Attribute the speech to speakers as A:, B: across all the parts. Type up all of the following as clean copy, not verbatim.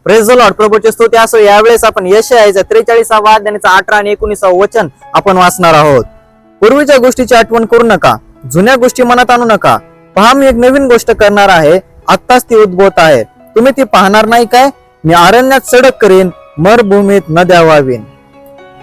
A: Praise the Lord. प्रभूचे स्तुती असो. यावेळेस आपण यशायाचा 43वा अध्यायाचा 18 आणि 19 वचन आपण वाचणार आहोत. पूर्वीच्या गोष्टीची आठवण करू नका, जुन्या गोष्टी मनात आणू नका. पहा, मी एक नवीन गोष्ट करणार आहे, आत्ताच ती उद्भवत आहे. तुम्ही ती पाहणार नाही काय? मी अरण्यात सडक करीन, मरुभूमीत नद्या वाहवीन.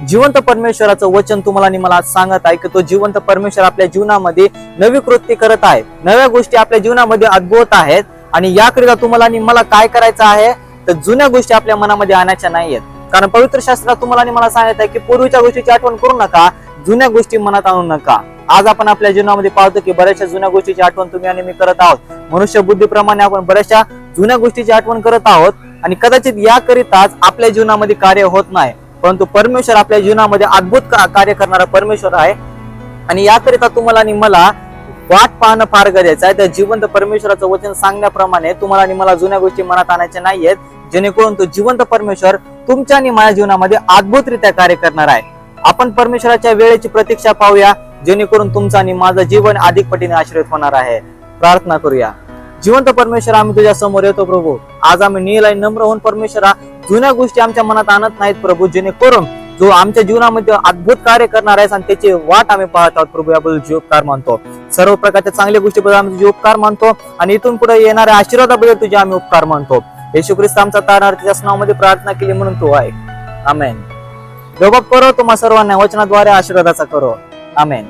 A: जिवंत परमेश्वराचं वचन तुम्हाला आणि मला सांगत आहे की तो जिवंत परमेश्वर आपल्या जीवनामध्ये नवी कृती करत आहे. नव्या गोष्टी आपल्या जीवनामध्ये उद्भवत आहेत आणि याकरिता तुम्हाला आणि मला काय करायचं आहे तर जुन्या गोष्टी आपल्या मनामध्ये आणायच्या नाहीयेत. कारण पवित्र शास्त्रात तुम्हाला आणि मला सांगत आहे की पूर्वीच्या गोष्टीची आठवण करू नका, जुन्या गोष्टी मनात आणू नका. आज आपण आपल्या जीवनामध्ये पाहतो की बऱ्याचशा जुन्या गोष्टीची आठवण तुम्ही आणि मी करत आहोत. मनुष्य बुद्धीप्रमाणे आपण बऱ्याचशा जुन्या गोष्टीची आठवण करत आहोत आणि कदाचित याकरिताच आपल्या जीवनामध्ये कार्य होत नाही. परंतु परमेश्वर आपल्या जीवनामध्ये अद्भुत कार्य करणारा परमेश्वर आहे आणि याकरिता तुम्हाला आणि मला वाट पाहणं फार गरजेचं आहे. त्या जिवंत परमेश्वराचं वचन सांगण्याप्रमाणे तुम्हाला आणि मला जुन्या गोष्टी मनात आणायच्या नाहीयेत, जेणेकरून तो जिवंत परमेश्वर तुमच्या आणि माझ्या जीवनामध्ये अद्भुतरित्या कार्य करणार आहे. आपण परमेश्वराच्या वेळेची प्रतीक्षा पाहूया, जेणेकरून तुमचं आणि माझं जीवन अधिक पटीने आशीर्वाद होणार आहे. प्रार्थना करूया. जिवंत परमेश्वर, आम्ही तुझ्या समोर येतो प्रभू. आज आम्ही नील आणि नम्र होऊन परमेश्वरा जुन्या गोष्टी आमच्या मनात आणत नाहीत प्रभू, जेणेकरून जो आमच्या जीवनामध्ये अद्भुत कार्य करणार आहे आणि त्याची वाट आम्ही पाहत आहोत प्रभू. याबद्दल तुझे उपकार मानतो. सर्व प्रकारच्या चांगल्या गोष्टीबद्दल आम्ही तुझे उपकार मानतो आणि इथून पुढे येणाऱ्या आशीर्वादाबद्दल तुझे आम्ही उपकार मानतो. येशू ख्रिस्त आमचा तारणार त्याच्या नावामध्ये प्रार्थना केली म्हणून तू आहे. आमेन. देव बाप करो तुम्हा सर्वांना वचनाद्वारे आशीर्वादाचा करो. आमेन.